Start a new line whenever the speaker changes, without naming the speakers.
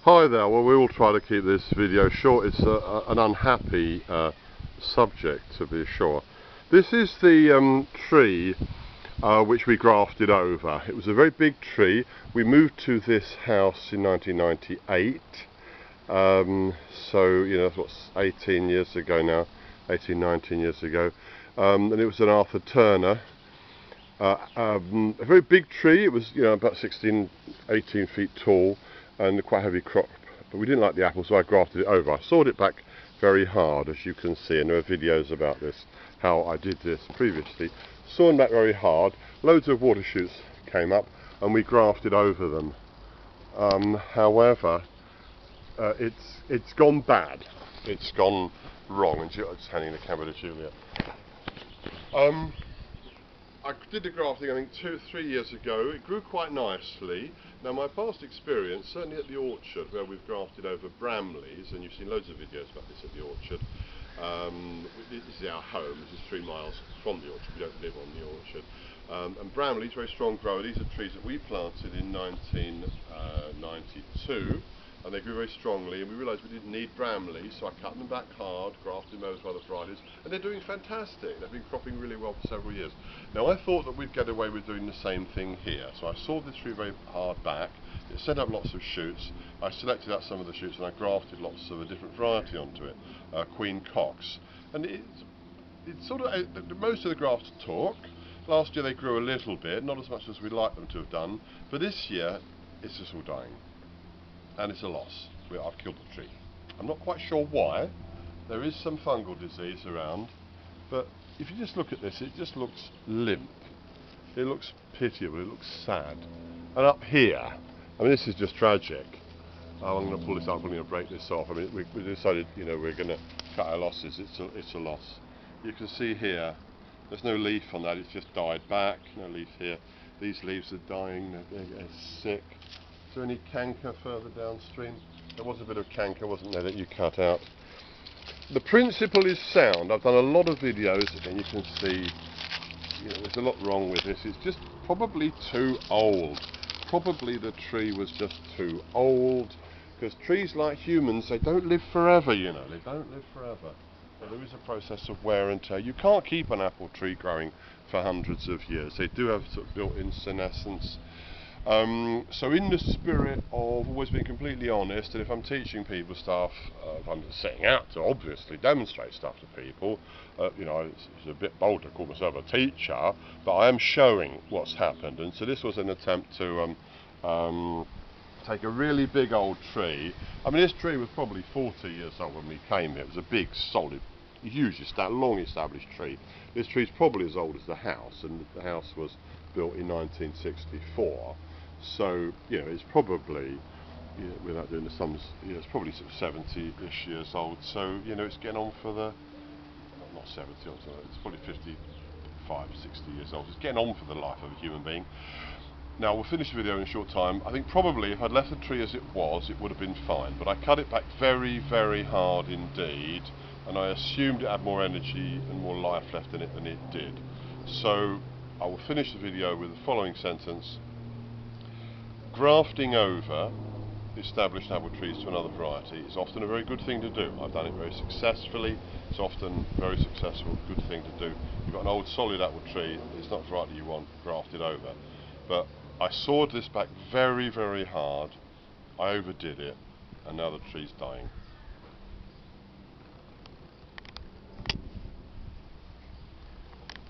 Hi there, well we will try to keep this video short. It's an unhappy subject, to be sure. This is the tree which we grafted over. It was a very big tree. We moved to this house in 1998, so you know that's what's 18 years ago now, 19 years ago, and it was an Arthur Turner. A very big tree. It was, you know, about 18 feet tall and quite heavy crop, but we didn't like the apple, so I grafted it over. I sawed it back very hard, as you can see, and there are videos about this, how I did this previously. Sawn back very hard, loads of water shoots came up, and we grafted over them. However, it's gone bad. It's gone wrong, and I'm just handing the camera to Julia. I did the grafting, I think 2-3 years ago. It grew quite nicely. Now my past experience, certainly at the orchard where we've grafted over bramleys, and you've seen loads of videos about this at the orchard. This is our home, this is 3 miles from the orchard, we don't live on the orchard. And bramleys, very strong grower. These are trees that we planted in 1992. And they grew very strongly, and we realised we didn't need bramleys, so I cut them back hard, grafted them over to other varieties, and they're doing fantastic. They've been cropping really well for several years. Now I thought that we'd get away with doing the same thing here, so I sawed this tree very hard back. It sent up lots of shoots. I selected out some of the shoots and I grafted lots of a different variety onto it, Queen Cox. And it's sort of, most of the grafts talk. Last year they grew a little bit, not as much as we'd like them to have done, but this year it's just all dying. And it's a loss. I've killed the tree. I'm not quite sure why. There is some fungal disease around, but if you just look at this, it just looks limp. It looks pitiable, it looks sad. And up here, I mean, this is just tragic. I'm going to pull this up, I'm going to break this off. I mean, we decided, you know, we're going to cut our losses. It's a loss. You can see here, there's no leaf on that, it's just died back. No leaf here. These leaves are dying, they're sick. Is there any canker further downstream? There was a bit of canker, wasn't there, that you cut out. The principle is sound. I've done a lot of videos and you can see, you know, there's a lot wrong with this. It's just probably too old. Probably the tree was just too old, because trees, like humans, they don't live forever, you know. They don't live forever. So there is a process of wear and tear. You can't keep an apple tree growing for hundreds of years. They do have sort of built-in senescence. So in the spirit of always being completely honest, and if I'm teaching people stuff, if I'm setting out to obviously demonstrate stuff to people, you know, it's a bit bold to call myself a teacher, but I am showing what's happened. And so this was an attempt to take a really big old tree. I mean, this tree was probably 40 years old when we came here. It was a big, solid, huge, long established tree. This tree's probably as old as the house, and the house was built in 1964. So, you know, it's probably, you know, without doing the sums, you know, it's probably sort of 70-ish years old. So, you know, it's getting on for the, not 70, it's probably 55, 60 years old. It's getting on for the life of a human being. Now, we'll finish the video in a short time. I think probably if I'd left the tree as it would have been fine. But I cut it back very, very hard indeed. And I assumed it had more energy and more life left in it than it did. So, I will finish the video with the following sentence. Grafting over established apple trees to another variety is often a very good thing to do. I've done it very successfully. It's often very successful, good thing to do. You've got an old solid apple tree, it's not the variety you want, grafted over. But I sawed this back very, very hard. I overdid it, and now the tree's dying.